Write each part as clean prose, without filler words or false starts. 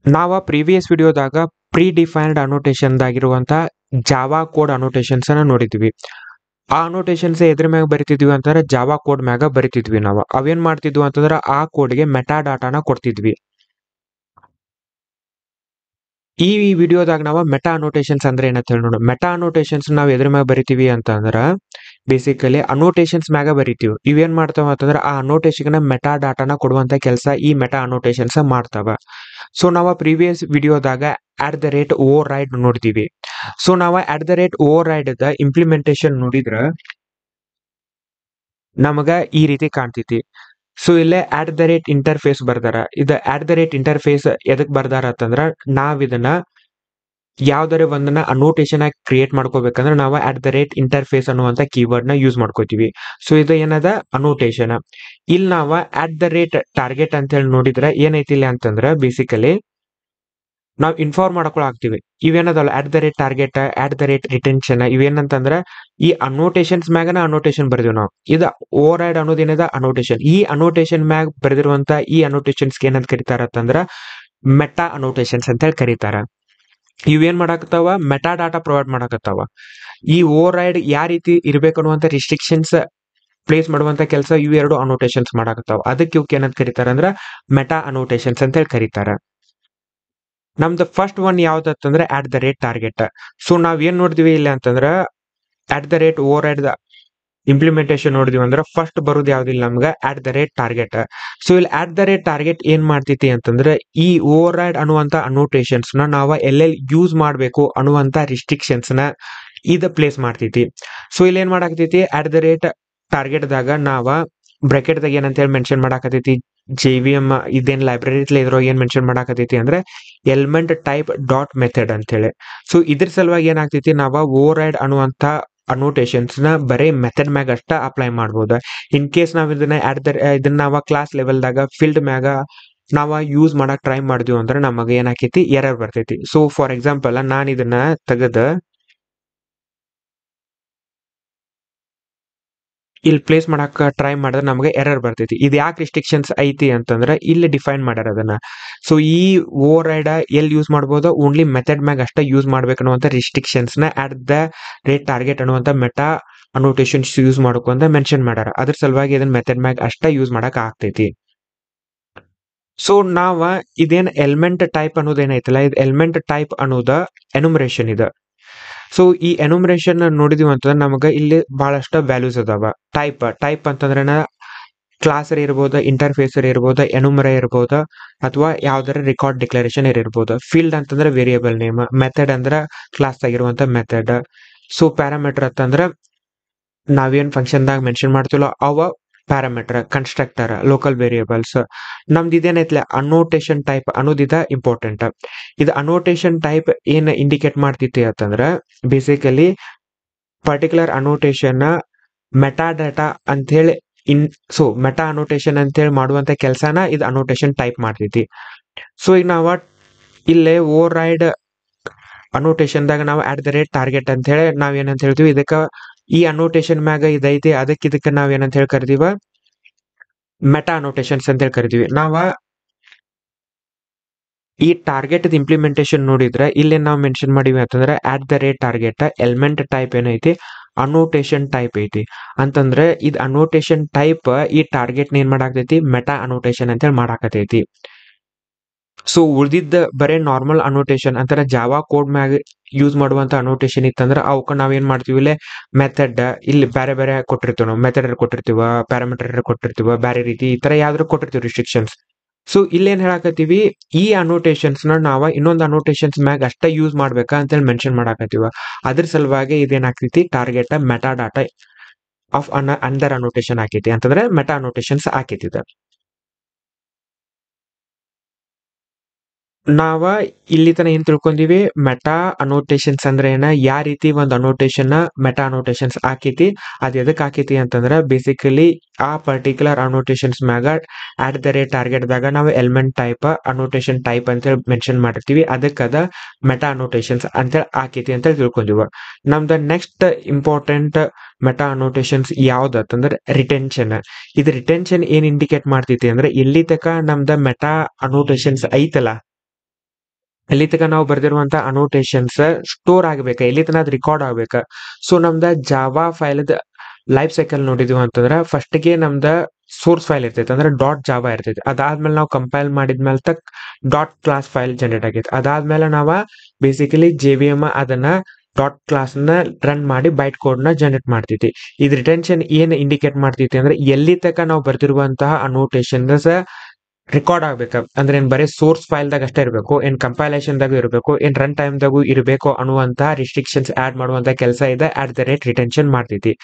ನಾವು previous ವಿಡಿಯೋದಾಗ pre defined annotation ಆಗಿರುವಂತ Java code ಅನೋಟೇಷನ್ಸ್ ಅನ್ನ ನೋಡಿದ್ವಿ. ಆ ಅನೋಟೇಷನ್ಸ್ ಎದ್ರ ಮ್ಯಾಗ ಬರಿತಿದ್ವಿ ಅಂತಂದ್ರೆ ಜಾವಾ ಕೋಡ್ ಮ್ಯಾಗ ಬರಿತಿದ್ವಿ. ನಾವು ಅವೇನ್ ಮಾಡ್ತಿದ್ವಿ ಅಂತಂದ್ರೆ ಆ ಕೋಡ್ಗೆ ಮೆಟಾ ಡಾಟಾನ ಕೊಡ್ತಿದ್ವಿ. ಈ ವಿಡಿಯೋದಾಗ ನಾವು ಮೆಟಾ ಅನೋಟೇಷನ್ಸ್ ಅಂದ್ರೆ ಏನಂತ ಹೇಳಿ ನೋಡು. ಮೆಟಾ ಅನೋಟೇಷನ್ಸ್ ನಾವು ಎದ್ರ ಮ್ಯಾಗ ಬರಿತೀವಿ ಅಂತಂದ್ರ ಬೇಸಿಕಲಿ ಅನೋಟೇಷನ್ಸ್ ಮ್ಯಾಗ ಬರಿತೀವಿ. ಇವೇನ್ ಮಾಡ್ತಾವ ಅಂತಂದ್ರೆ ಆ ಅನೋಟೇಷನ್ ಮೆಟಾ ಡಾಟಾನ ಕೊಡುವಂತ ಕೆಲಸ ಈ ಮೆಟಾ ಅನೋಟೇಷನ್ಸ್ ಮಾಡ್ತಾವ. ಸೊ ನಾವು ಪ್ರೀವಿಯಸ್ ವಿಡಿಯೋದಾಗ ಓವರ್ ರೈಡ್ ನೋಡ್ತೀವಿ. ಸೊ ನಾವು ಓವರ್ ರೈಡ್ ದ ಇಂಪ್ಲಿಮೆಂಟೇಷನ್ ನೋಡಿದ್ರ ನಮಗ ಈ ರೀತಿ ಕಾಣ್ತೈತಿ. ಸೊ ಇಲ್ಲೇ ಇಂಟರ್ಫೇಸ್ ಬರ್ದಾರ. ಇದು ಇಂಟರ್ಫೇಸ್ ಎದಕ್ ಬರ್ದಾರ ಅಂತಂದ್ರ ನಾವ್ ಇದನ್ನ ಯಾವ್ದಾರ ಒಂದನ್ನ ಅನೋಟೇಷನ್ ಆಗಿ ಕ್ರಿಯೇಟ್ ಮಾಡ್ಕೋಬೇಕಂದ್ರೆ ನಾವು ಇಂಟರ್ಫೇಸ್ ಅನ್ನುವಂತ ಕೀವರ್ಡ್ ನ ಯೂಸ್ ಮಾಡ್ಕೋತೀವಿ. ಸೊ ಇದು ಏನದ ಅನೋಟೇಷನ್. ಇಲ್ಲಿ ನಾವು ಟಾರ್ಗೆಟ್ ಅಂತ ಹೇಳಿ ನೋಡಿದ್ರೆ ಏನೈತಿ ಇಲ್ಲ ಅಂತಂದ್ರ ಬೇಸಿಕಲಿ ನಾವು ಇನ್ಫಾರ್ಮ್ ಮಾಡ್ಕೊಳ ಆಗ್ತೀವಿ. ಇವೇನದಲ್ಲ ಟಾರ್ಗೆಟ್ ರಿಟೆನ್ಷನ್ ಇವೇನಂತಂದ್ರ ಈ ಅನೋಟೇಷನ್ಸ್ ಮ್ಯಾಗನ ಅನೋಟೇಷನ್ ಬರ್ದಿವಿ ನಾವು. ಇದು ಓವರ್ ರೈಡ್ ಅನ್ನೋದೇನದ ಅನೋಟೇಷನ್. ಈ ಅನೋಟೇಷನ್ ಮ್ಯಾಗ ಬರೆದಿರುವಂತ ಈ ಅನೋಟೇಷನ್ಸ್ ಏನಂತ ಕರೀತಾರ ಅಂತಂದ್ರ ಮೆಟಾ ಅನೋಟೇಷನ್ಸ್ ಅಂತ ಹೇಳಿ ಕರೀತಾರ. ಇವೇನ್ ಮಾಡಾಕತ್ತಾವ ಮೆಟಾ ಡಾಟಾ ಪ್ರೊವೈಡ್ ಮಾಡಾಕತ್ತಾವ. ಈ ಓವರ್ ರೈಡ್ ಯಾವ ರೀತಿ ಇರ್ಬೇಕು ಅನ್ನುವಂತ ರಿಸ್ಟ್ರಿಕ್ಷನ್ಸ್ ಪ್ಲೇಸ್ ಮಾಡುವಂತ ಕೆಲಸ ಇವೆರಡು ಅನೋಟೇಷನ್ಸ್ ಮಾಡಾಕತ್ತಾವ. ಅದಕ್ಕೆ ಇವಕ್ಕೆ ಏನಂತ ಕರೀತಾರ ಅಂದ್ರ ಮೆಟಾ ಅನೋಟೇಷನ್ಸ್ ಅಂತ ಹೇಳಿ ಕರೀತಾರ. ನಮ್ದು ಫಸ್ಟ್ ಒನ್ ಯಾವ್ದಂತಂದ್ರೆ ಟಾರ್ಗೆಟ್. ಸೊ ನಾವ್ ಏನ್ ನೋಡಿದ್ವಿ ಇಲ್ಲ ಅಂತಂದ್ರ ಓವರ್ ರೈಡ್ ಇಂಪ್ಲಿಮೆಂಟೇಷನ್ ನೋಡಿದ್ವಿ ಅಂದ್ರೆ ಫಸ್ಟ್ ಬರೋದು ಯಾವ್ದಿಲ್ಲ ನಮ್ಗ ಟಾರ್ಗೆಟ್. ಸೊ ಇಲ್ಲಿ ಟಾರ್ಗೆಟ್ ಏನ್ ಮಾಡ್ತೈತಿ ಅಂತಂದ್ರೆ ಈ ಓವರ್ ರೈಡ್ ಅನ್ನುವಂತ ಅನೋಟೇಷನ್ಸ್ ನ ನಾವ ಎಲ್ಲೆಲ್ಲಿ ಯೂಸ್ ಮಾಡ್ಬೇಕು ಅನ್ನುವಂತ ರಿಸ್ಟ್ರಿಕ್ಷನ್ಸ್ ನ ಇದ ಪ್ಲೇಸ್ ಮಾಡ್ತೈತಿ. ಸೊ ಇಲ್ಲಿ ಏನ್ ಮಾಡಾಕತೈತಿ ಟಾರ್ಗೆಟ್ ದಾಗ ನಾವ ಬ್ರಾಕೆಟ್ ದಾಗ ಏನಂತ ಹೇಳಿ ಮೆನ್ಷನ್ ಮಾಡಾಕತೈತಿ JVM ಇದೇನ್ ಲೈಬ್ರರಿ ಇದ್ರೊಳಗೆ ಏನ್ ಮೆನ್ಷನ್ ಮಾಡಾಕತೈತಿ ಅಂದ್ರೆ ಎಲಿಮೆಂಟ್ ಟೈಪ್ ಡಾಟ್ ಮೆಥಡ್ ಅಂತ ಹೇಳಿ. ಸೊ ಇದ್ರ ಸಲುವಾಗಿ ಏನಾಗ್ತೈತಿ ನಾವ ಓವರ್ ರೈಡ್ ಅನ್ನುವಂತ ಅನೋಟೇಷನ್ಸ್ ನ ಬರೀ ಮೆಥಡ್ ಮ್ಯಾಗ ಅಷ್ಟ ಅಪ್ಲೈ ಮಾಡಬಹುದು. ಇನ್ ಕೇಸ್ ನಾವ್ ಇದನ್ನ ನಾವ ಕ್ಲಾಸ್ ಲೆವೆಲ್ ದಾಗ ಫೀಲ್ಡ್ ಮ್ಯಾಗ ನಾವ ಯೂಸ್ ಮಾಡಕ್ ಟ್ರೈ ಮಾಡಿದ್ವಿ ಅಂದ್ರೆ ನಮಗ ಏನಾಕೈತಿ ಎರರ್ ಬರ್ತೈತಿ. ಸೊ ಫಾರ್ ಎಕ್ಸಾಂಪಲ್ ನಾನ್ ಇದನ್ನ ತೆಗೆದ ಇಲ್ಲಿ ಪ್ಲೇಸ್ ಮಾಡಕ್ ಟ್ರೈ ಮಾಡಿದ್ರೆ ನಮಗೆ ಎರರ್ ಬರ್ತೈತಿ. ಇದು ಯಾಕೆ ರಿಸ್ಟ್ರಿಕ್ಷನ್ಸ್ ಐತಿ ಅಂತಂದ್ರೆ ಇಲ್ಲಿ ಡಿಫೈನ್ ಮಾಡ್ಯಾರ ಅದನ್ನ. ಸೊ ಈ ಓವರ್ ರೈಡ್ ಎಲ್ಲಿ ಯೂಸ್ ಮಾಡಬಹುದು ಓನ್ಲಿ ಮೆಥಡ್ ಮ್ಯಾಗ ಅಷ್ಟ ಯೂಸ್ ಮಾಡ್ಬೇಕನ್ನುವಂತ ರಿಸ್ಟ್ರಿಕ್ಷನ್ಸ್ ನ ಟಾರ್ಗೆಟ್ ಅನ್ನುವಂತ ಮೆಟಾ ಅನೋಟೇಷನ್ಸ್ ಯೂಸ್ ಮಾಡಬೇಕು ಅಂತ ಮೆನ್ಷನ್ ಮಾಡ್ಯಾರ. ಅದ್ರ ಸಲುವಾಗಿ ಇದನ್ನ ಮೆಥಡ್ ಮ್ಯಾಗ ಅಷ್ಟ ಯೂಸ್ ಮಾಡಕ್ ಆಗ್ತೈತಿ. ಸೊ ನಾವ ಇದೇನ್ ಎಲಿಮೆಂಟ್ ಟೈಪ್ ಅನ್ನೋದೇನೈತಲ್ಲ ಇದು ಎಲಿಮೆಂಟ್ ಟೈಪ್ ಅನ್ನೋದ ಎನುಮರೇಷನ್ ಇದೆ. ಸೊ ಈ ಎನುಮರೇಷನ್ ನೋಡಿದ್ವಿ ಅಂತಂದ್ರೆ ನಮಗ ಇಲ್ಲಿ ಬಹಳಷ್ಟು ವ್ಯಾಲ್ಯೂಸ್ ಅದಾವ. ಟೈಪ್ ಅಂತಂದ್ರೆ ಕ್ಲಾಸ್ ಇರ್ಬೋದು, ಇಂಟರ್ಫೇಸರ್ ಇರ್ಬೋದು, ಎನುಮರ ಇರ್ಬೋದು, ಅಥವಾ ಯಾವ್ದಾರ ರೆಕಾರ್ಡ್ ಡಿಕ್ಲರೇಷನ್ ಇರ್ಬೋದು. ಫೀಲ್ಡ್ ಅಂತಂದ್ರೆ ವೇರಿಯೇಬಲ್ ನೇಮ್, ಮೆಥಡ್ ಅಂದ್ರ ಕ್ಲಾಸ್ ಆಗಿರುವಂತ ಮೆಥಡ್. ಸೊ ಪ್ಯಾರಾಮೀಟರ್ ಅಂತಂದ್ರ ನಾವೇನ್ ಫಂಕ್ಷನ್ ದಾಗ ಮೆನ್ಷನ್ ಮಾಡ್ತೀವಲ್ಲ ಅವ ಪ್ಯಾರಾಮೀಟರ್, ಕನ್ಸ್ಟ್ರಕ್ಟರ್, ಲೋಕಲ್ ವೇರಿಯೇಬಲ್ಸ್. ನಮ್ದು ಇದೇನೈತ್ಲೆ ಅನೋಟೇಷನ್ ಟೈಪ್ ಅನ್ನೋದಿದ ಇಂಪಾರ್ಟೆಂಟ್. ಇದು ಅನೋಟೇಷನ್ ಟೈಪ್ ಏನ್ ಇಂಡಿಕೇಟ್ ಮಾಡ್ತೈತಿ ಅಂತಂದ್ರ basically particular annotation meta data ಅಂತ ಹೇಳಿ ಸೊ ಮೆಟಾ ಅನೋಟೇಷನ್ ಅಂತ ಹೇಳಿ ಮಾಡುವಂತ ಕೆಲಸನ ಇದು ಅನೋಟೇಷನ್ ಟೈಪ್ ಮಾಡ್ತೈತಿ. ಸೊ ಈಗ ನಾವ ಇಲ್ಲೇ ಓವರ್ ರೈಡ್ ಅನೋಟೇಷನ್ ದಾಗ ನಾವು ಟಾರ್ಗೆಟ್ ಅಂತ ಹೇಳಿ ನಾವ್ ಏನಂತ ಹೇಳ್ತೀವಿ ಇದಕ್ಕ ಈ ಅನೋಟೇಷನ್ ಮ್ಯಾಗ ಇದೈತಿ ಇದಕ್ಕ ನಾವ್ ಏನಂತ ಹೇಳಿ ಕರಿತೀವ ಮೆಟಾ ಅನೋಟೇಷನ್ಸ್ ಅಂತ ಹೇಳಿ ಕರಿತೀವಿ. ನಾವ ಈ ಟಾರ್ಗೆಟ್ ಇಂಪ್ಲಿಮೆಂಟೇಷನ್ ನೋಡಿದ್ರೆ ಇಲ್ಲಿ ನಾವು ಮೆನ್ಷನ್ ಮಾಡಿವಿ ಅಂತಂದ್ರೆ ಟಾರ್ಗೆಟ್ ಎಲಿಮೆಂಟ್ ಟೈಪ್ ಏನೈತಿ ಅನೋಟೇಷನ್ ಟೈಪ್ ಐತಿ ಅಂತಂದ್ರೆ ಇದು ಅನೋಟೇಷನ್ ಟೈಪ್ ಈ ಟಾರ್ಗೆಟ್ ಏನ್ ಮಾಡಾಕತೈತಿ ಮೆಟಾ ಅನೋಟೇಷನ್ ಅಂತ ಹೇಳಿ ಮಾಡಾಕತೈತಿ. ಸೊ ಉಳಿದಿದ್ದ ಬರೇ ನಾರ್ಮಲ್ ಅನೋಟೇಷನ್ ಅಂತರ ಜಾವಾ ಕೋಡ್ ಮ್ಯಾಗ ಯೂಸ್ ಮಾಡುವಂತ ಅನೋಟೇಷನ್ ಇತ್ತಂದ್ರ ಅವಕ್ಕ ನಾವೇನ್ ಮಾಡ್ತೀವಿ ಇಲ್ಲೇ ಮೆಥಡ್ ಇಲ್ಲಿ ಬೇರೆ ಬೇರೆ ಕೊಟ್ಟಿರ್ತೀವಿ ನಾವು. ಮೆಥಡ್ ಕೊಟ್ಟಿರ್ತೀವ, ಪ್ಯಾರಾಮೀಟರ್ ಕೊಟ್ಟಿರ್ತೀವ, ಬೇರೆ ರೀತಿ ಈ ತರ ಯಾವ್ದಾರು ಕೊಟ್ಟಿರ್ತೀವಿ ರಿಸ್ಟ್ರಿಕ್ಷನ್ಸ್. ಸೊ ಇಲ್ಲೇನ್ ಹೇಳಾಕತ್ತೀವಿ ಈ ಅನೋಟೇಷನ್ಸ್ ನ ನಾವ ಇನ್ನೊಂದು ಅನೋಟೇಷನ್ಸ್ ಮ್ಯಾಗ ಅಷ್ಟ ಯೂಸ್ ಮಾಡ್ಬೇಕಾ ಅಂತ ಹೇಳಿ ಮೆನ್ಷನ್ ಮಾಡಾಕತ್ತೀವ. ಅದ್ರ ಸಲುವಾಗಿ ಇದೇನಾಗ್ತೈತಿ target metadata of under annotation ಹಾಕೈತಿ ಅಂತಂದ್ರೆ ಮೆಟಾ ಅನೋಟೇಷನ್ಸ್ ಹಾಕೈತಿ. ನಾವ ಇಲ್ಲಿ ತನ ಏನ್ ತಿಳ್ಕೊಂಡಿವಿ ಮೆಟಾ ಅನೋಟೇಷನ್ಸ್ ಅಂದ್ರೆ ಏನ, ಯಾವ ರೀತಿ ಒಂದು ಅನೋಟೇಷನ್ ಮೆಟಾ ಅನೋಟೇಷನ್ಸ್ ಹಾಕೈತಿ ಅದ್ ಎದಕ್ ಹಾಕೈತಿ ಅಂತಂದ್ರ ಬೇಸಿಕಲಿ ಆ ಪರ್ಟಿಕ್ಯುಲರ್ ಅನೋಟೇಷನ್ಸ್ ಮ್ಯಾಗ ಟಾರ್ಗೆಟ್ ದಾಗ ನಾವು ಎಲಿಮೆಂಟ್ ಟೈಪ್ ಅನೋಟೇಷನ್ ಟೈಪ್ ಅಂತ ಹೇಳಿ ಮೆನ್ಷನ್ ಮಾಡಿರ್ತೀವಿ. ಅದಕ್ಕದ ಮೆಟಾ ಅನೋಟೇಷನ್ಸ್ ಅಂತೇಳಿ ಹಾಕೈತಿ ಅಂತ ತಿಳ್ಕೊಂಡಿವ. ನಮ್ದ ನೆಕ್ಸ್ಟ್ ಇಂಪಾರ್ಟೆಂಟ್ ಮೆಟಾ ಅನೋಟೇಷನ್ಸ್ ಯಾವ್ದಂದ್ರೆ ರಿಟೆನ್ಷನ್. ಇದು ರಿಟೆನ್ಷನ್ ಏನ್ ಇಂಡಿಕೇಟ್ ಮಾಡ್ತೈತಿ ಅಂದ್ರೆ ಎಲ್ಲಿ ತಕ ನಮ್ದ ಮೆಟಾ ಅನೋಟೇಷನ್ಸ್ ಐತಲ್ಲ ಎಲ್ಲಿ ತನಕ ನಾವು ಬರ್ದಿರುವಂತ ಅನೋಟೇಷನ್ಸ್ ಸ್ಟೋರ್ ಆಗ್ಬೇಕ, ಎಲ್ಲಿ ತನಕ ಅದು ರೆಕಾರ್ಡ್ ಆಗ್ಬೇಕ. ಸೊ ನಮ್ದ ಜಾವಾ ಫೈಲ್ದ ಲೈಫ್ ಸೈಕಲ್ ನೋಡಿದ್ವಿ ಅಂತಂದ್ರ ಫಸ್ಟ್ಗೆ ನಮ್ದ ಸೋರ್ಸ್ ಫೈಲ್ ಇರ್ತೈತಿ, ಅಂದ್ರೆ ಡಾಟ್ ಜಾವಾ ಇರ್ತೈತಿ. ಅದಾದ್ಮೇಲೆ ನಾವು ಕಂಪೈಲ್ ಮಾಡಿದ್ಮೇಲೆ ತಕ್ ಡಾಟ್ ಕ್ಲಾಸ್ ಫೈಲ್ ಜನರೇಟ್ ಆಗೈತಿ. ಅದಾದ್ಮೇಲೆ ನಾವ ಬೇಸಿಕಲಿ JVM ಅದನ್ನ ಡಾಟ್ ಕ್ಲಾಸ್ ನ ರನ್ ಮಾಡಿ ಬೈಟ್ ಕೋಡ್ ನ ಜನರೇಟ್ ಮಾಡ್ತೈತಿ. ಇದು ರಿಟೆನ್ಷನ್ ಏನ್ ಇಂಡಿಕೇಟ್ ಮಾಡ್ತೈತಿ ಅಂದ್ರೆ ಎಲ್ಲಿ ತನಕ ನಾವು ಬರ್ದಿರುವಂತಹ ಅನೋಟೇಷನ್ಸ್ ರೆಕಾರ್ಡ್ ಆಗ್ಬೇಕ, ಅಂದ್ರೆ ಏನ್ ಬರೀ ಸೋರ್ಸ್ ಫೈಲ್ದಾಗ ಅಷ್ಟೇ ಇರಬೇಕು, ಏನ್ ಕಂಪೈಲೇಷನ್ ದಾಗೂ ಇರಬೇಕು, ಏನ್ ರನ್ ಟೈಮ್ ದಾಗೂ ಇರಬೇಕು ಅನ್ನುವಂತಹ ರಿಸ್ಟ್ರಿಕ್ಷನ್ಸ್ ಆಡ್ ಮಾಡುವಂತ ಕೆಲಸ ಇದೆ @ರಿಟೆನ್ಷನ್ ಮಾಡ್ತೈತಿ.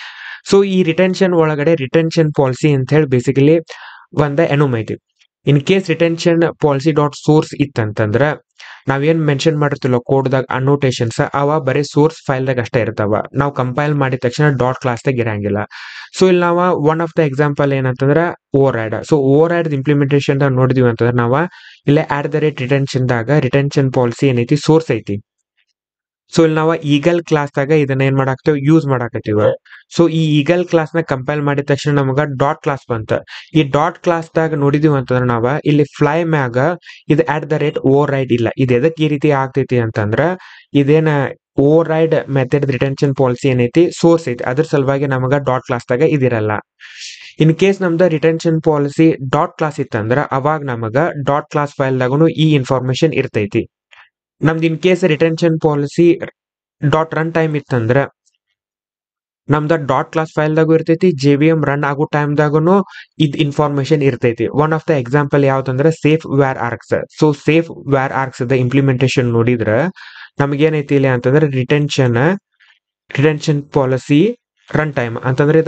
ಸೊ ಈ ರಿಟೆನ್ಷನ್ ಒಳಗಡೆ ರಿಟೆನ್ಷನ್ ಪಾಲಿಸಿ ಅಂತ ಹೇಳಿ ಬೇಸಿಕಲಿ ಒಂದ ಎನೋಮ್ ಐತಿ. In case retention policy dot source ಇತ್ತಂತಂದ್ರ ನಾವೇನ್ ಮೆನ್ಷನ್ ಮಾಡಿರ್ತಿಲ್ಲ ಕೋಡ್ದಾಗ ಅನೋಟೇಷನ್ಸ್ ಅವ ಬರೀ ಸೋರ್ಸ್ ಫೈಲ್ದಾಗ ಅಷ್ಟೇ ಇರ್ತಾವ, ನಾವು ಕಂಪೈಲ್ ಮಾಡಿದ ತಕ್ಷಣ ಡಾಟ್ ಕ್ಲಾಸ್ದಾಗ ಇರಂಗಿಲ್ಲ. ಸೊ ಇಲ್ಲಿ ನಾವ ಒನ್ ಆಫ್ ದ ಎಕ್ಸಾಂಪಲ್ ಏನಂತಂದ್ರ override. So override implementation ನೋಡಿದ್ವಿ ಅಂತಂದ್ರೆ ನಾವ ಇಲ್ಲೇ ರಿಟೆನ್ಷನ್ ದಾಗ ರಿಟೆನ್ಷನ್ ಪಾಲಿಸಿ ಏನೈತಿ ಸೋರ್ಸ್ ಐತಿ. ಸೊ ಇಲ್ಲಿ ನಾವು ಈಗಲ್ ಕ್ಲಾಸ್ ದಾಗ ಇದನ್ನ ಏನ್ ಮಾಡಾಕ್ತೇವೆ ಯೂಸ್ ಮಾಡಾಕತ್ತೀವ. ಸೊ ಈ ಈಗಲ್ ಕ್ಲಾಸ್ ನ ಕಂಪೈಲ್ ಮಾಡಿದ ತಕ್ಷಣ ನಮಗ ಡಾಟ್ ಕ್ಲಾಸ್ ಬಂತ. ಈ ಡಾಟ್ ಕ್ಲಾಸ್ ದಾಗ ನೋಡಿದೀವಿ ಅಂತಂದ್ರ ನಾವ ಇಲ್ಲಿ ಫ್ಲೈ ಮ್ಯಾಗ ಇದು ಓವರ್ ರೈಡ್ ಇಲ್ಲ. ಇದು ಎದಕ್ ಈ ರೀತಿ ಆಗ್ತೈತಿ ಅಂತಂದ್ರ ಇದೇನ override method retention policy ಏನೈತಿ ಸೋರ್ಸ್ ಐತಿ, ಅದ್ರ ಸಲುವಾಗಿ ನಮಗ ಡಾಟ್ ಕ್ಲಾಸ್ ದಾಗ ಇದಿರಲ್ಲ. ಇನ್ ಕೇಸ್ ನಮ್ದ ರಿಟೆನ್ಷನ್ ಪಾಲಿಸಿ ಡಾಟ್ ಕ್ಲಾಸ್ ಇತ್ತಂದ್ರ ಅವಾಗ ನಮಗ ಡಾಟ್ ಕ್ಲಾಸ್ ಫೈಲ್ ದಾಗನು ಈ ಇನ್ಫಾರ್ಮೇಶನ್ ಇರ್ತೈತಿ. ನಮ್ದು in case retention policy dot runtime ಇತ್ತಂದ್ರ ನಮ್ದ ಡಾಟ್ ಕ್ಲಾಸ್ ಫೈಲ್ ದಾಗೂ ಇರ್ತೈತಿ, JVM ರನ್ ಆಗೋ ಟೈಮ್ ದಾಗೂ ಇದ್ ಇನ್ಫಾರ್ಮೇಶನ್ ಇರ್ತೈತಿ. ಒನ್ ಆಫ್ ದ ಎಕ್ಸಾಂಪಲ್ ಯಾವ್ದಂದ್ರ safe varargs. So safe varargs ದ ಇಂಪ್ಲಿಮೆಂಟೇಶನ್ ನೋಡಿದ್ರ ನಮಗೇನೈತಿ ಇಲ್ಲಿ ಅಂತಂದ್ರೆ ರಿಟೆನ್ಷನ್ ಪಾಲಿಸಿ ರನ್ ಟೈಮ್ ಅಂತಂದ್ರೆ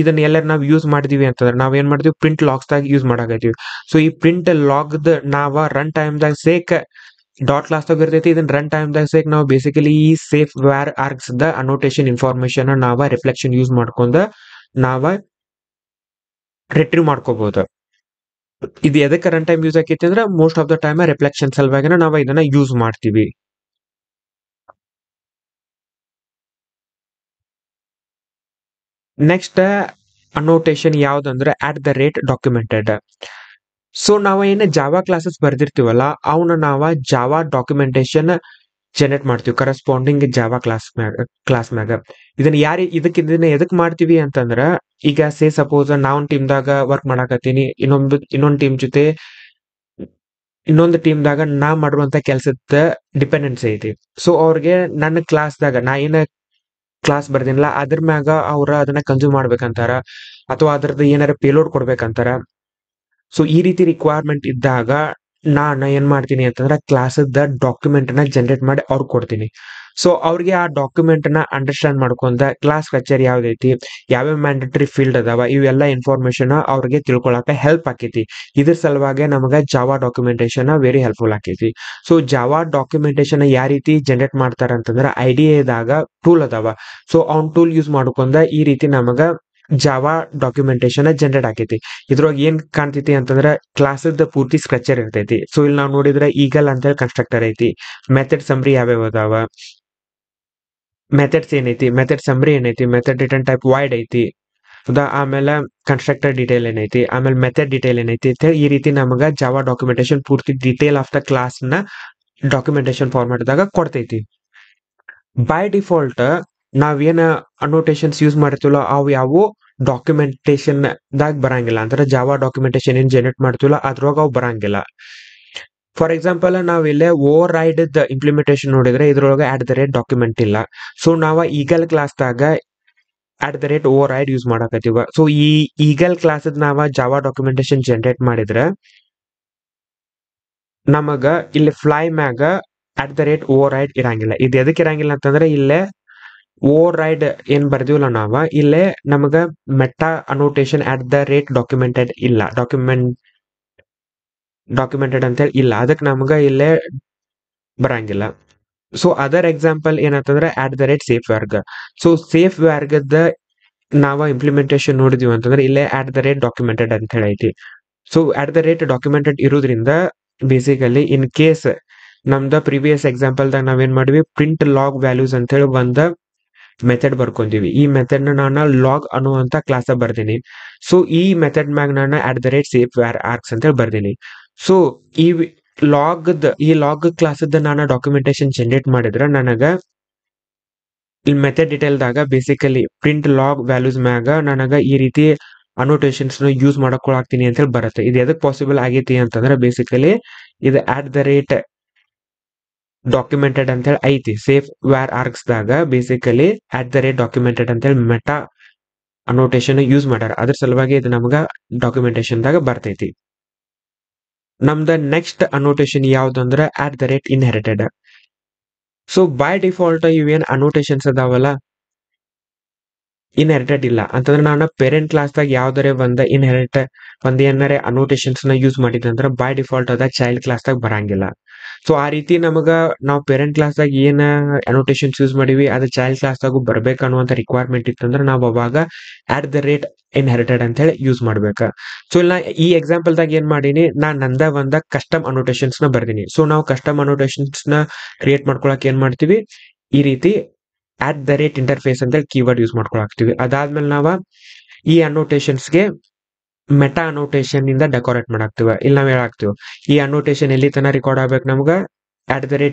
ಇದನ್ನ ಎಲ್ಲರೂ ನಾವು ಯೂಸ್ ಮಾಡಿದೀವಿ ಅಂತಂದ್ರೆ ನಾವ್ ಏನ್ ಮಾಡ್ತೀವಿ ಪ್ರಿಂಟ್ ಲಾಗ್ಸ್ ದಾಗ ಯೂಸ್ ಮಾಡಾಕತ್ತೀವಿ. ಸೊ ಈ ಪ್ರಿಂಟ್ ಲಾಗ್ದ ನಾವ ರನ್ ಟೈಮ್ ದಾಗ ಸೇಕ್ ಡಾಟ್ ಕ್ಲಾಸ್ ದಾಗ ಇರ್ತೈತಿ, ಇದನ್ನ ರನ್ ಟೈಮ್ ದಾಗ ಸೇಕ್ ನಾವು ಬೇಸಿಕಲಿ ಈ safe varargs the annotation information ನಾವ ರಿಫ್ಲೆಕ್ಷನ್ ಯೂಸ್ ಮಾಡ್ಕೊಂಡ ನಾವ ರಿಟ್ರೀವ್ ಮಾಡ್ಕೋಬಹುದು. ಇದು ಎದಕ್ಕೆ ರನ್ ಟೈಮ್ ಯೂಸ್ ಆಕೈತಿ ಅಂದ್ರೆ most of the time reflection ಸಲುವಾಗಿ ನಾವ ಇದನ್ನ ಯೂಸ್ ಮಾಡ್ತೀವಿ. ನೆಕ್ಸ್ಟ್ ಅನೋಟೇಷನ್ ಯಾವ್ದಂದ್ರೆ @ಡಾಕ್ಯುಮೆಂಟೆಡ್. ಸೊ ನಾವ ಏನ ಜಾವಾ ಕ್ಲಾಸಸ್ ಬರ್ದಿರ್ತೀವಲ್ಲ ಅವನ್ನ ನಾವ ಜಾವಾ ಡಾಕ್ಯುಮೆಂಟೇಶನ್ ಜನರೇಟ್ ಮಾಡ್ತೀವಿ ಕರೆಸ್ಪಾಂಡಿಂಗ್ ಜಾವಾ ಕ್ಲಾಸ್ ಮ್ಯಾಗ. ಇದನ್ನ ಎದಕ್ ಮಾಡ್ತೀವಿ ಅಂತಂದ್ರ ಈಗ ಸಪೋಸ್ ನಾವ್ ಟೀಮ್ ದಾಗ ವರ್ಕ್ ಮಾಡಾಕತ್ತೀನಿ, ಇನ್ನೊಂದ್ ಟೀಮ್ ಜೊತೆ ಇನ್ನೊಂದು ಟೀಮ್ ದಾಗ ನಾ ಮಾಡುವಂತ ಕೆಲ್ಸದ ಡಿಪೆಂಡೆನ್ಸಿ ಐತಿ. ಸೊ ಅವ್ರಿಗೆ ನನ್ನ ಕ್ಲಾಸ್ ದಾಗ ನಾ ಏನ ಕ್ಲಾಸ್ ಬರ್ದಿನಲ್ಲ ಅದ್ರ ಮ್ಯಾಗ ಅವ್ರ ಅದನ್ನ ಕನ್ಸ್ಯೂಮ್ ಮಾಡ್ಬೇಕಂತಾರ, ಅಥವಾ ಅದ್ರದ್ದು ಏನಾರ ಪೇಲೋಡ್ ಕೊಡ್ಬೇಕಂತಾರ. ಸೊ ಈ ರೀತಿ ರಿಕ್ವೈರ್ಮೆಂಟ್ ಇದ್ದಾಗ ನಾನು ಏನ್ ಮಾಡ್ತೀನಿ ಅಂತಂದ್ರೆ ಕ್ಲಾಸದ ಡಾಕ್ಯುಮೆಂಟ್ ನ ಜನರೇಟ್ ಮಾಡಿ ಅವ್ರಿಗೆ ಕೊಡ್ತೀನಿ. ಸೊ ಅವ್ರಿಗೆ ಆ ಡಾಕ್ಯುಮೆಂಟ್ ನ ಅಂಡರ್ಸ್ಟ್ಯಾಂಡ್ ಮಾಡ್ಕೊಂಡ ಕ್ಲಾಸ್ ಸ್ಟ್ರಕ್ಚರ್ ಯಾವ್ದೈತಿ, ಯಾವ್ಯಾವ ಮ್ಯಾಂಡೇಟರಿ ಫೀಲ್ಡ್ ಅದಾವ, ಇವೆಲ್ಲ ಇನ್ಫಾರ್ಮೇಶನ್ ಅವ್ರಿಗೆ ತಿಳ್ಕೊಳಕ ಹೆಲ್ಪ್ ಆಕೈತಿ. ಇದ್ರ ಸಲುವಾಗಿ ನಮಗ ಜಾವಾ ಡಾಕ್ಯುಮೆಂಟೇಶನ್ ವೆರಿ ಹೆಲ್ಪ್ಫುಲ್ ಆಕೈತಿ. ಸೊ ಜಾವಾ ಡಾಕ್ಯುಮೆಂಟೇಶನ್ ಯಾವ ರೀತಿ ಜನರೇಟ್ ಮಾಡ್ತಾರ ಅಂತಂದ್ರೆ IDEದಾಗ ಟೂಲ್ ಅದಾವ. ಸೊ ಅವ್ನ್ ಟೂಲ್ ಯೂಸ್ ಮಾಡ್ಕೊಂಡ ಈ ರೀತಿ ನಮಗ ಜಾವಾ ಡಾಕ್ಯುಮೆಂಟೇಶನ್ ಜನರೇಟ್ ಆಕೈತಿ. ಇದ್ರೊಳಗೆ ಏನ್ ಕಾಣ್ತೈತಿ ಅಂತಂದ್ರೆ ಕ್ಲಾಸದ ಪೂರ್ತಿ ಸ್ಟ್ರಕ್ಚರ್ ಇರ್ತೈತಿ. ಸೊ ಇಲ್ಲಿ ನಾವು ನೋಡಿದ್ರೆ ಈಗಲ್ ಅಂತ ಹೇಳಿ ಕನ್ಸ್ಟ್ರಕ್ಟರ್ ಐತಿ, ಮೆಥಡ್ ಸಮ್ರಿ ಯಾವ್ಯಾವ ಅದಾವ, ಮೆಥಡ್ಸ್ ಏನೈತಿ, ಮೆಥಡ್ ಸಮ್ರಿ ಏನೈತಿ, ಮೆಥಡ್ ರಿಟರ್ನ್ ಟೈಪ್ ವಾಯ್ಡ್ ಐತಿ, ಆಮೇಲೆ ಕನ್ಸ್ಟ್ರಕ್ಟರ್ ಡೀಟೇಲ್ ಏನೈತಿ, ಆಮೇಲೆ ಮೆಥಡ್ ಡೀಟೇಲ್ ಏನೈತಿ ಅಂತ ಹೇಳಿ ಈ ರೀತಿ ನಮಗ ಜಾವಾ ಡಾಕ್ಯುಮೆಂಟೇಶನ್ ಪೂರ್ತಿ ಡೀಟೇಲ್ ಆಫ್ ದ ಕ್ಲಾಸ್ ನ ಡಾಕ್ಯುಮೆಂಟೇಶನ್ ಫಾರ್ಮ್ಯಾಟ್ ದಾಗ ಕೊಡ್ತೈತಿ. ಬೈ ಡಿಫಾಲ್ಟ್ ನಾವೇನ ಅನೋಟೇಷನ್ಸ್ ಯೂಸ್ ಮಾಡ್ತೀವಲ್ಲ ಅವು ಯಾವ ಡಾಕ್ಯುಮೆಂಟೇಶನ್ ದಾಗ ಬರಂಗಿಲ್ಲ, ಅಂದ್ರೆ ಜಾವಾ ಡಾಕ್ಯುಮೆಂಟೇಶನ್ ಏನ್ ಜನರೇಟ್ ಮಾಡ್ತೀವಲ್ಲ ಅದ್ರೊಳಗ ಅವು ಬರಂಗಿಲ್ಲ. ಫಾರ್ ಎಕ್ಸಾಂಪಲ್ ನಾವ್ ಇಲ್ಲೇ ಓವರ್ ರೈಡ್ ಇಂಪ್ಲಿಮೆಂಟೇಶನ್ ನೋಡಿದ್ರೆ ಇದ್ರೊಳಗೆ ಡಾಕ್ಯುಮೆಂಟ್ ಇಲ್ಲ. ಸೊ ನಾವ ಈಗಲ್ ಕ್ಲಾಸ್ ದಾಗ ಓವರ್ ರೈಡ್ ಯೂಸ್ ಮಾಡಾಕತ್ತೀವ. ಸೊ ಈ ಈಗಲ್ ಕ್ಲಾಸ್ ನಾವ ಜಾವಾ ಡಾಕ್ಯುಮೆಂಟೇಶನ್ ಜನರೇಟ್ ಮಾಡಿದ್ರೆ ನಮಗ ಇಲ್ಲಿ ಫ್ಲೈ ಮ್ಯಾಗ ಓವರ್ ರೈಡ್ ಇರಂಗಿಲ್ಲ. ಇದು ಎದಕ್ಕೆ ಇರಂಗಿಲ್ಲ ಅಂತಂದ್ರೆ ಇಲ್ಲೇ ಓವರ್ ರೈಡ್ ಏನ್ ಬರ್ದಿವಲ್ಲ ನಾವ ಇಲ್ಲೇ ನಮಗ ಮೆಟಾ ಅನೋಟೇಶನ್ ಡಾಕ್ಯುಮೆಂಟೆಡ್ ಇಲ್ಲ, ಡಾಕ್ಯುಮೆಂಟೆಡ್ ಅಂತ ಹೇಳಿ ಇಲ್ಲ, ಅದಕ್ಕೆ ನಮಗ ಇಲ್ಲೇ ಬರಂಗಿಲ್ಲ. ಸೊ ಅದರ್ ಎಕ್ಸಾಂಪಲ್ ಏನಂತಂದ್ರೆ ಸೇಫ್ ವ್ಯಾರ್ಗ್. ಸೊ ಸೇಫ್ ವ್ಯಾರ್ಗದ ನಾವ ಇಂಪ್ಲಿಮೆಂಟೇಶನ್ ನೋಡಿದೀವಿ ಅಂತಂದ್ರೆ ಇಲ್ಲೇ ಡಾಕ್ಯುಮೆಂಟೆಡ್ ಅಂತ ಹೇಳಿ ಐತಿ. ಸೊ ಡಾಕ್ಯುಮೆಂಟೆಡ್ ಇರೋದ್ರಿಂದ ಬೇಸಿಕಲಿ ಇನ್ ಕೇಸ್ ನಮ್ದ ಪ್ರಿವಿಯಸ್ ಎಕ್ಸಾಂಪಲ್ ದಾಗ ನಾವೇನ್ ಮಾಡಿವಿ ಪ್ರಿಂಟ್ ಲಾಗ್ ವ್ಯಾಲ್ಯೂಸ್ ಅಂತ ಹೇಳಿ ಒಂದ ಮೆಥಡ್ ಬರ್ಕೊಂತೀವಿ. ಈ ಮೆಥಡ್ ನಾನು ಲಾಗ್ ಅನ್ನುವಂತ ಕ್ಲಾಸ್ ಬರ್ದೀನಿ. ಸೊ ಈ ಮೆಥಡ್ ಮ್ಯಾಗ ನಾನು ಸೇಫ್ ವ್ಯಾರ್ ಆರ್ಕ್ಸ್ ಅಂತ ಹೇಳಿ ಬರ್ದೀನಿ. ಸೊ ಈ ಲಾಗ್ ಕ್ಲಾಸದ ನಾನು ಡಾಕ್ಯುಮೆಂಟೇಶನ್ ಜನರೇಟ್ ಮಾಡಿದ್ರೆ ನನಗ ಇಲ್ಲಿ ಮೆಥಡ್ ಡಿಟೇಲ್ದಾಗ ಬೇಸಿಕಲಿ ಪ್ರಿಂಟ್ ಲಾಗ್ ವ್ಯಾಲ್ಯೂಸ್ ಮ್ಯಾಗ ನನಗ ಈ ರೀತಿ ಅನೋಟೇಷನ್ಸ್ ಯೂಸ್ ಮಾಡಕೊಳಾಗ್ತೀನಿ ಅಂತ ಹೇಳಿ ಬರುತ್ತೆ. ಇದು ಎದಕ್ ಪಾಸಿಬಲ್ ಆಗೈತಿ ಅಂತಂದ್ರೆ ಬೇಸಿಕಲಿ ಇದು @ಡಾಕ್ಯುಮೆಂಟೆಡ್ ಅಂತ ಹೇಳಿ ಐತಿ ಸೇಫ್ ವ್ಯಾರ್ ಆರ್ಕ್ಸ್ ದಾಗ ಬೇಸಿಕಲಿ @ಡಾಕ್ಯುಮೆಂಟೆಡ್ ಅಂತ ಹೇಳಿ ಮೆಟಾ ಅನೋಟೇಷನ್ ಯೂಸ್ ಮಾಡ್ಯಾರ. ಅದ್ರ ಸಲುವಾಗಿ ಇದು ನಮ್ಗ ಡಾಕ್ಯುಮೆಂಟೇಶನ್ ದಾಗ ಬರ್ತೈತಿ. ನಮ್ದ ನೆಕ್ಸ್ಟ್ ಅನೋಟೇಷನ್ ಯಾವ್ದಂದ್ರ @ಇನ್ಹೆರಿಟೆಡ್. ಸೊ ಬೈ ಡಿಫಾಲ್ಟ್ ಇವೇನ್ ಅನೋಟೇಷನ್ಸ್ ಅದಾವಲ್ಲ ಇನ್ಹೆರಿಟೆಡ್ ಇಲ್ಲ ಅಂತಂದ್ರೆ ನಾನು ಪೇರೆಂಟ್ ಕ್ಲಾಸ್ದಾಗ ಯಾವ್ದಾರೆ ಒಂದ್ ಏನಾರೆ ಅನೋಟೇಷನ್ಸ್ ನ ಯೂಸ್ ಮಾಡಿದಂದ್ರ ಬೈ ಡಿಫಾಲ್ಟ್ ಅದ ಚೈಲ್ಡ್ ಕ್ಲಾಸ್ದಾಗ ಬರಂಗಿಲ್ಲ. ಸೊ ಆ ರೀತಿ ನಾವು ಪೇರೆಂಟ್ ಕ್ಲಾಸ್ದಾಗ ಏನ್ ಅನೋಟೇಷನ್ಸ್ ಯೂಸ್ ಮಾಡಿವಿ ಅದು ಚೈಲ್ಡ್ ಕ್ಲಾಸ್ದಾಗೂ ಬರ್ಬೇಕು ಅನ್ನುವಂತ ರಿಕ್ವೈರ್ಮೆಂಟ್ ಇತ್ತಂದ್ರೆ ನಾವು ಅವಾಗ @ಇನ್ಹೆರಿಟೆಡ್ ಅಂತ ಹೇಳಿ ಯೂಸ್ ಮಾಡ್ಬೇಕ. ಸೊ ಇಲ್ಲ ಈ ಎಕ್ಸಾಂಪಲ್ ದಾಗ ಏನ್ ಮಾಡೀನಿ ನಂದ ಒಂದ ಕಸ್ಟಮ್ ಅನೋಟೇಷನ್ಸ್ ನ ಬರ್ದೀನಿ. ಸೊ ನಾವು ಕಸ್ಟಮ್ ಅನೋಟೇಷನ್ಸ್ ನ ಕ್ರಿಯೇಟ್ ಮಾಡ್ಕೊಳಕ್ ಏನ್ ಮಾಡ್ತೀವಿ ಈ ರೀತಿ @ಇಂಟರ್ಫೇಸ್ ಅಂತ ಹೇಳಿ ಕೀವರ್ಡ್ ಯೂಸ್ ಮಾಡ್ಕೊಳಾಕ್ತಿವಿ. ಅದಾದ್ಮೇಲೆ ನಾವ ಈ ಅನೋಟೇಷನ್ಸ್ಗೆ ಮೆಟಾ ಅನೋಟೇಷನ್ ಇಂದ ಡೆಕೋರೇಟ್ ಮಾಡಾಕ್ತಿವ. ಇಲ್ಲಿ ನಾವ್ ಹೇಳಾಕ್ತಿವ್ ಈ ಅನೋಟೇಷನ್ ಎಲ್ಲಿ ತನ ರೆಕಾರ್ಡ್ ಆಗ್ಬೇಕು ನಮ್ಗ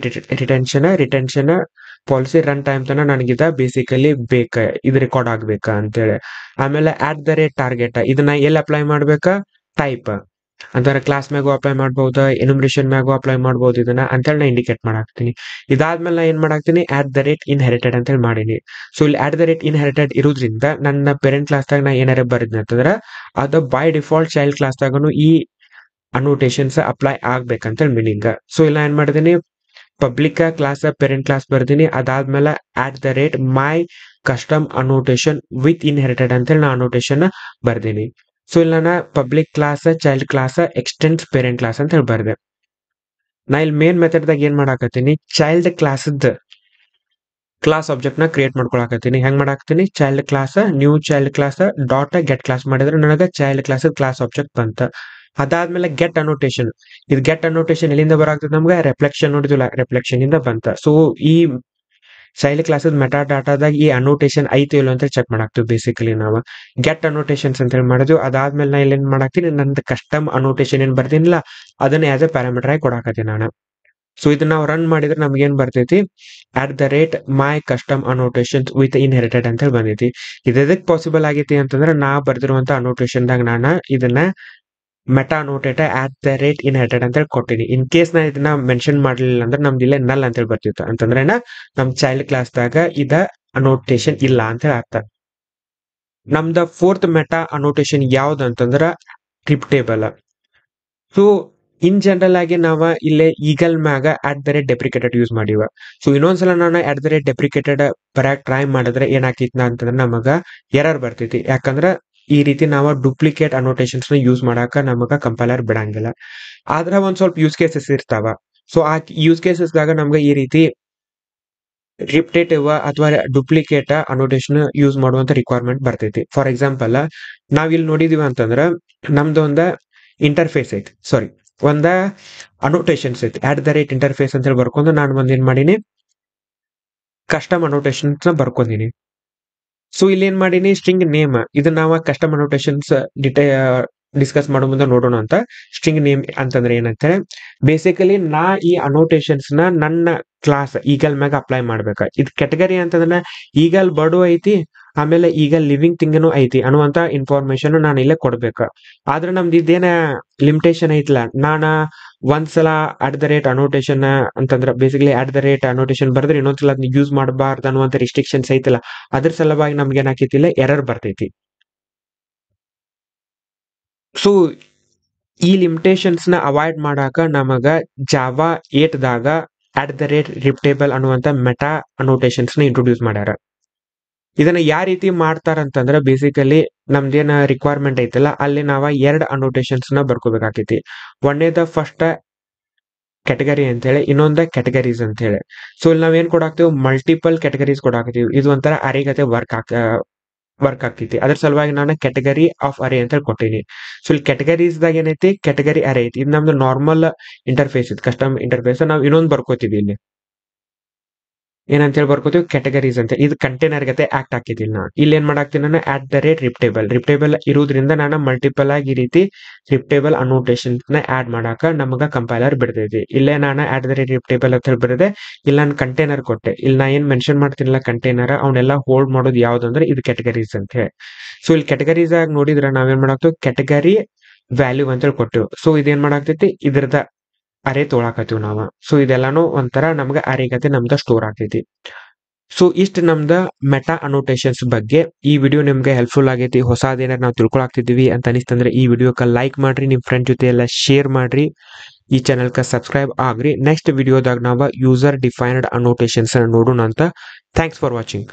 ರಿಟೆನ್ಷನ್ ಪಾಲಿಸಿ ರನ್ ಟೈಮ್ ತನ ನನಗಿದ ಬೇಸಿಕಲಿ ಇದು ರೆಕಾರ್ಡ್ ಆಗ್ಬೇಕ ಅಂತೇಳಿ. ಆಮೇಲೆ ಟಾರ್ಗೆಟ್ ಇದನ್ನ ಎಲ್ಲಿ ಅಪ್ಲೈ ಮಾಡ್ಬೇಕ ಟೈಪ್ ಅಂತಂದ್ರೆ ಕ್ಲಾಸ್ ಮ್ಯಾಗು ಅಪ್ಲೈ ಮಾಡ್ಬಹುದು, ಎನ್ಯುಮರೇಷನ್ ಮ್ಯಾಗು ಅಪ್ಲೈ ಮಾಡ್ಬಹುದು ಇದನ್ನ ಅಂತೇಳಿ ನಾ ಇಂಡಿಕೇಟ್ ಮಾಡಾಕ್ತೀನಿ. ಇದಾದ್ಮೇಲೆ ನಾ ಏನ್ ಮಾಡಾಕ್ತೀನಿ @ಇನ್ಹೆರಿಟೆಡ್ ಅಂತ ಹೇಳಿ ಮಾಡೀನಿ. ಸೊ ಇಲ್ಲಿ @ಇನ್ಹೆರಿಟೆಡ್ ಇರೋದ್ರಿಂದ ನನ್ನ ಪೇರೆಂಟ್ ಕ್ಲಾಸ್ದಾಗ ನಾ ಏನಾರ ಬರಿದ್ನಿ ಅಂತಂದ್ರ ಅದು ಬೈ ಡಿಫಾಲ್ಟ್ ಚೈಲ್ಡ್ ಕ್ಲಾಸ್ದಾಗನು ಈ ಅನೋಟೇಷನ್ಸ್ ಅಪ್ಲೈ ಆಗ್ಬೇಕಂತ ಮೀನಿಂಗ್. ಸೊ ಇಲ್ಲ ಏನ್ ಮಾಡಿದೀನಿ ಪಬ್ಲಿಕ್ ಕ್ಲಾಸ್ ಪೇರೆಂಟ್ ಕ್ಲಾಸ್ ಬರ್ದೀನಿ. ಅದಾದ್ಮೇಲೆ @my custom annotation with inherited ಅಂತೇಳಿ ನಾ ಅನೋಟೇಷನ್ ಬರ್ದೀನಿ. ಸೊ ಇಲ್ಲ ನಾ public class child class extends parent class ಅಂತ ಹೇಳಿ ಬರ್ದೆ. ನಾ ಇಲ್ಲಿ ಮೇನ್ ಮೆಥಡ್ ದಾಗ ಏನ್ ಮಾಡಾಕತ್ತೀನಿ ಚೈಲ್ಡ್ ಕ್ಲಾಸ್ ಆಬ್ಜೆಕ್ಟ್ ನ ಕ್ರಿಯೇಟ್ ಮಾಡ್ಕೊಳಕತ್ತೀನಿ. ಹೆಂಗ್ ಮಾಡಾಕ್ತೀನಿ new child class dot get class ಮಾಡಿದ್ರೆ ನನಗ ಚೈಲ್ಡ್ ಕ್ಲಾಸ್ ಆಬ್ಜೆಕ್ಟ್ ಬಂತ. ಅದಾದ್ಮೇಲೆ ಗೆಟ್ ಅನೋಟೇಷನ್ ಎಲ್ಲಿಂದ ಬರಾಗ್ತದೆ ನಮ್ಗೆ ರೆಫ್ಲೆಕ್ಷನ್ ನೋಡಿದ್ವಿ ರೆಫ್ಲೆಕ್ಷನ್ ಇಂದ ಬಂತ. ಸೊ ಈ ಚೈಲ್ಡ್ ಕ್ಲಾಸ್ ಮೆಟಾ ಡಾಟಾದಾಗ ಈ ಅನೋಟೇಷನ್ ಐತಿ ಇಲ್ಲ ಅಂತ ಚೆಕ್ ಮಾಡಾಕ್ತಿವಿ. ಬೇಸಿಕಲಿ ನಾವು ಗೆಟ್ ಅನೋಟೇಷನ್ಸ್ ಅಂತ ಹೇಳಿ ಮಾಡಿದ್ವಿ. ಅದಾದ್ಮೇಲೆ ನಾ ಇಲ್ಲಿ ಏನ್ ಮಾಡಾಕ್ತೀನಿ ನಂದು ಕಸ್ಟಮ್ ಅನೋಟೇಷನ್ ಏನ್ ಬರ್ತೀನಿಲ್ಲ ಅದನ್ನ ಆಸ್ ಎ ಪ್ಯಾರಾಮೀಟರ್ ಆಗಿ ಕೊಡಾಕತ್ತೀನಿ ನಾನು. ಸೊ ಇದನ್ನ ನಾವು ರನ್ ಮಾಡಿದ್ರೆ ನಮ್ಗೆ ಏನ್ ಬರ್ತೈತಿ @ಮೈ ಕಸ್ಟಮ್ ಅನೋಟೇಷನ್ ವಿತ್ ಇನ್ಹೆರಿಟೆಡ್ ಅಂತ ಹೇಳಿ ಬಂದೈತಿ. ಇದಕ್ ಪಾಸಿಬಲ್ ಆಗೈತಿ ಅಂತಂದ್ರೆ ನಾ ಬರ್ದಿರುವಂತ ಅನೋಟೇಷನ್ ದಾಗ ನಾನು ಇದನ್ನ ಮೆಟಾ ಅನೋಟೇಟ್ @ಇನ್ಹೆರಿಟೆಡ್ ಅಂತ ಹೇಳಿ ಕೊಟ್ಟಿನಿ. ಇನ್ ಕೇಸ್ ನಾ ಇದನ್ನ ಮೆನ್ಷನ್ ಮಾಡ್ಲಿಲ್ಲ ಅಂದ್ರೆ ನಮ್ದು ಇಲ್ಲೇ ನಲ್ ಅಂತ ಹೇಳಿ ಬರ್ತಿತ್ತು ಅಂತಂದ್ರೆ ನಮ್ ಚೈಲ್ಡ್ ಕ್ಲಾಸ್ ದಾಗ ಇದ ಅನೋಟೇಷನ್ ಇಲ್ಲ ಅಂತ ಹೇಳಿ ಅರ್ಥ. ನಮ್ದ ಫೋರ್ತ್ ಮೆಟಾ ಅನೋಟೇಷನ್ ಯಾವ್ದು ಅಂತಂದ್ರ ಟ್ರಿಪ್ಟೇಬಲ್. ಸೊ ಇನ್ ಜನರಲ್ ಆಗಿ ನಾವ ಇಲ್ಲೇ ಈಗಲ್ ಮ್ಯಾಗ @ಡೆಪ್ರಿಕೇಟೆಡ್ ಯೂಸ್ ಮಾಡಿವ. ಸೊ ಇನ್ನೊಂದ್ಸಲ ನಾನು @ಡೆಪ್ರಿಕೇಟೆಡ್ ಬರಕ್ ಟ್ರೈ ಮಾಡಿದ್ರೆ ಏನಾಕೈತಿ ಅಂತಂದ್ರೆ ನಮಗ ಎರರ್ ಬರ್ತೈತಿ. ಯಾಕಂದ್ರ ಈ ರೀತಿ ನಾವು ಡೂಪ್ಲಿಕೇಟ್ ಅನೋಟೇಷನ್ಸ್ ನ ಯೂಸ್ ಮಾಡಾಕ ನಮಗ ಕಂಪೈಲರ್ ಬಿಡಂಗಿಲ್ಲ. ಆದ್ರ ಒಂದ್ ಸ್ವಲ್ಪ ಯೂಸ್ ಕೇಸಸ್ ಇರ್ತಾವ. ಸೊ ಆ ಯೂಸ್ ಕೇಸಸ್ ದಾಗ ನಮ್ಗ ಈ ರೀತಿ ರಿಪಿಟೇಟಿವ್ ಅಥವಾ ಡೂಪ್ಲಿಕೇಟ್ ಅನೋಟೇಷನ್ ಯೂಸ್ ಮಾಡುವಂತ ರಿಕ್ವೈರ್ಮೆಂಟ್ ಬರ್ತೈತಿ. ಫಾರ್ ಎಕ್ಸಾಂಪಲ್ ನಾವ್ ಇಲ್ಲಿ ನೋಡಿದೀವಿ ಅಂತಂದ್ರ ನಮ್ದು ಒಂದ ಇಂಟರ್ಫೇಸ್ ಐತಿ ಒಂದ ಅನೋಟೇಷನ್ಸ್ ಐತಿ @ಇಂಟರ್ಫೇಸ್ ಅಂತ ಹೇಳಿ ಬರ್ಕೊಂಡು ನಾನು ಒಂದ್ ಏನ್ ಮಾಡೀನಿ ಕಸ್ಟಮ್ ಅನೋಟೇಷನ್ಸ್ ನ ಬರ್ಕೊಂಡಿನಿ. ಸೊ ಇಲ್ಲಿ ಏನ್ ಮಾಡೀನಿ ಸ್ಟ್ರಿಂಗ್ ನೇಮ್ ಇದನ್ನ ನಾವು ಕಸ್ಟಮ್ ಅನೋಟೇಷನ್ಸ್ ಡಿಸ್ಕಸ್ ಮಾಡೋ ಮುಂದೆ ನೋಡೋಣ ಅಂತ. ಸ್ಟ್ರಿಂಗ್ ನೇಮ್ ಅಂತಂದ್ರೆ ಏನಂತ ಬೇಸಿಕಲಿ ನಾ ಈ ಅನೋಟೇಷನ್ಸ್ ನ ನನ್ನ ಕ್ಲಾಸ್ ಈಗಲ್ ಮ್ಯಾಗ ಅಪ್ಲೈ ಮಾಡ್ಬೇಕ. ಇದು ಕೆಟಗರಿ ಅಂತಂದ್ರೆ ಈಗಲ್ ಬರ್ಡು ಐತಿ ಆಮೇಲೆ ಈಗ ಲಿವಿಂಗ್ ಥಿಂಗ್ನು ಐತಿ ಅನ್ನುವಂತ ಇನ್ಫಾರ್ಮೇಶನ್ ನಾನು ಇಲ್ಲೇ ಕೊಡ್ಬೇಕ. ಆದ್ರೆ ನಮ್ದು ಇದೇನ ಲಿಮಿಟೇಷನ್ ಐತಿಲ್ಲ ನಾನ ಒಂದ್ಸಲ @ಅನೋಟೇಷನ್ ಅಂತಂದ್ರ ಬೇಸಿಕಲಿ @ಅನೋಟೇಷನ್ ಬರ್ದ್ರೆ ಇನ್ನೊಂದ್ಸಲ ಅದನ್ನ ಯೂಸ್ ಮಾಡಬಾರ್ದು ಅನ್ನುವಂತ ರಿಸ್ಟ್ರಿಕ್ಷನ್ಸ್ ಐತಿಲ್ಲ. ಅದ್ರ ಸಲುವಾಗಿ ನಮ್ಗೆ ಏನಾಕೈತಿಲ್ಲ ಎರರ್ ಬರ್ತೈತಿ. ಸೊ ಈ ಲಿಮಿಟೇಷನ್ಸ್ ನ ಅವಾಯ್ಡ್ ಮಾಡಾಕ ನಮಗ ಜಾವಾ 8 ದಾಗ @ರಿಪ್ಟೇಬಲ್ ಅನ್ನುವಂತ ಮೆಟಾ ಅನೋಟೇಷನ್ಸ್ ನ ಇಂಟ್ರೊಡ್ಯೂಸ್ ಮಾಡ್ಯಾರ. ಇದನ್ನ ಯಾವ ರೀತಿ ಮಾಡ್ತಾರ ಅಂತಂದ್ರ ಬೇಸಿಕಲಿ ನಮ್ದೇನ ರಿಕ್ವೈರ್ಮೆಂಟ್ ಐತಲ್ಲ ಅಲ್ಲಿ ನಾವ 2 ಅನೋಟೇಷನ್ಸ್ ನ ಬರ್ಕೋಬೇಕಾಕೈತಿ. ಒಂದೇದ ಫಸ್ಟ್ ಕ್ಯಾಟಗರಿ ಅಂತ ಹೇಳಿ ಇನ್ನೊಂದ ಕ್ಯಾಟಗರೀಸ್ ಅಂತ ಹೇಳಿ. ಸೊ ಇಲ್ಲಿ ನಾವ್ ಏನ್ ಕೊಡಾಕ್ತಿವಿ ಮಲ್ಟಿಪಲ್ ಕ್ಯಾಟಗರೀಸ್ ಕೊಡಾಕ್ತಿವಿ. ಇದು ಒಂಥರ ಅರಿಗತೆ ವರ್ಕ್ ಆಗ್ತೈತಿ. ಅದ್ರ ಸಲುವಾಗಿ ನಾನು ಕ್ಯಾಟಗರಿ ಆಫ್ ಅರೇ ಅಂತ ಹೇಳಿ ಕೊಟ್ಟಿನಿ. ಸೊ ಇಲ್ಲಿ ಕ್ಯಾಟಗರೀಸ್ ದಾಗ ಏನೈತಿ ಕ್ಯಾಟಗರಿ ಅರೇ ಐತಿ. ಇದು ನಮ್ದು ನಾರ್ಮಲ್ ಇಂಟರ್ಫೇಸ್ ಇತ್ತು ಕಸ್ಟಮ್ ಇಂಟರ್ಫೇಸ್. ನಾವ್ ಇನ್ನೊಂದು ಬರ್ಕೋತೀವಿ ಇಲ್ಲಿ ಏನಂತ ಹೇಳಿ ಬರ್ಕೋತೀವಿ ಕ್ಯಾಟಗರೀಸ್ ಅಂತ. ಇದು ಕಂಟೈನರ್ ಗತೆ ಆಕ್ಟ್ ಹಾಕಿದಿಲ್ಲ ನಾನು. ಇಲ್ಲಿ ಏನ್ ಮಾಡಾಕ್ತೀನಿ ನಾನು @ರಿಪ್ ಟೇಬಲ್ ಇರೋದ್ರಿಂದ ನಾನು ಮಲ್ಟಿಪಲ್ ಆಗಿ ಈ ರೀತಿ ರಿಪ್ ಟೇಬಲ್ ಅನ್ನೋಟೇಷನ್ ನ ಆಡ್ ಮಾಡಾಕ ನಮಗ ಕಂಪೈಲರ್ ಬಿಡ್ತೈತಿ. ಇಲ್ಲೇ ನಾನು ರಿಪ್ ಟೇಬಲ್ ಅಂತ ಹೇಳಿ ಬರದೆ ಇಲ್ಲಿ ನಾನು ಕಂಟೈನರ್ ಕೊಟ್ಟೆ. ಇಲ್ಲಿ ನಾ ಏನ್ ಮೆನ್ಷನ್ ಮಾಡ್ತೀನಿಲ್ಲ ಕಂಟೈನರ್ ಅವನ್ನೆಲ್ಲ ಹೋಲ್ಡ್ ಮಾಡೋದು ಯಾವ್ದಂದ್ರೆ ಇದು ಕ್ಯಾಟಗರೀಸ್ ಅಂತ ಹೇಳಿ. ಸೊ ಇಲ್ಲಿ ಕ್ಯಾಟಗರೀಸ್ ಆಗಿ ನೋಡಿದ್ರೆ ನಾವೇನ್ ಮಾಡಾಕ್ತಿವಿ ಕ್ಯಾಟಗರಿ ವ್ಯಾಲ್ಯೂ ಅಂತ ಹೇಳಿ ಕೊಟ್ಟಿವಿ. ಸೊ ಇದೇನ್ ಮಾಡಾಕ್ತೈತಿ ಇದ್ರದ ಅರೆ ತೊಳಾಕತ್ತೀವಿ ನಾವು. ಸೊ ಇದೆಲ್ಲಾನು ಒಂಥರ ನಮ್ಗೆ ಅರೆ ಗತೆ ನಮ್ದ ಸ್ಟೋರ್ ಆಗ್ತೈತಿ. ಸೊ ಇಷ್ಟ ನಮ್ದ ಮೆಟಾ ಅನೋಟೇಷನ್ಸ್ ಬಗ್ಗೆ. ಈ ವಿಡಿಯೋ ನಿಮ್ಗೆ ಹೆಲ್ಪ್ಫುಲ್ ಆಗೈತಿ, ಹೊಸದೇನಾರ ನಾವು ತಿಳ್ಕೊಳಾಕ್ತಿದ್ವಿ ಅಂತ ಅನಿಸ್ತಂದ್ರೆ ಈ ವಿಡಿಯೋಕ್ಕೆ ಲೈಕ್ ಮಾಡ್ರಿ, ನಿಮ್ ಫ್ರೆಂಡ್ ಜೊತೆ ಎಲ್ಲ ಶೇರ್ ಮಾಡ್ರಿ, ಈ ಚಾನಲ್ಗೆ ಸಬ್ಸ್ಕ್ರೈಬ್ ಆಗ್ರಿ. ನೆಕ್ಸ್ಟ್ ವಿಡಿಯೋದಾಗ ನಾವು ಯೂಸರ್ ಡಿಫೈನ್ಡ್ ಅನೋಟೇಷನ್ಸ್ ನೋಡೋಣ ಅಂತ. Thanks for watching.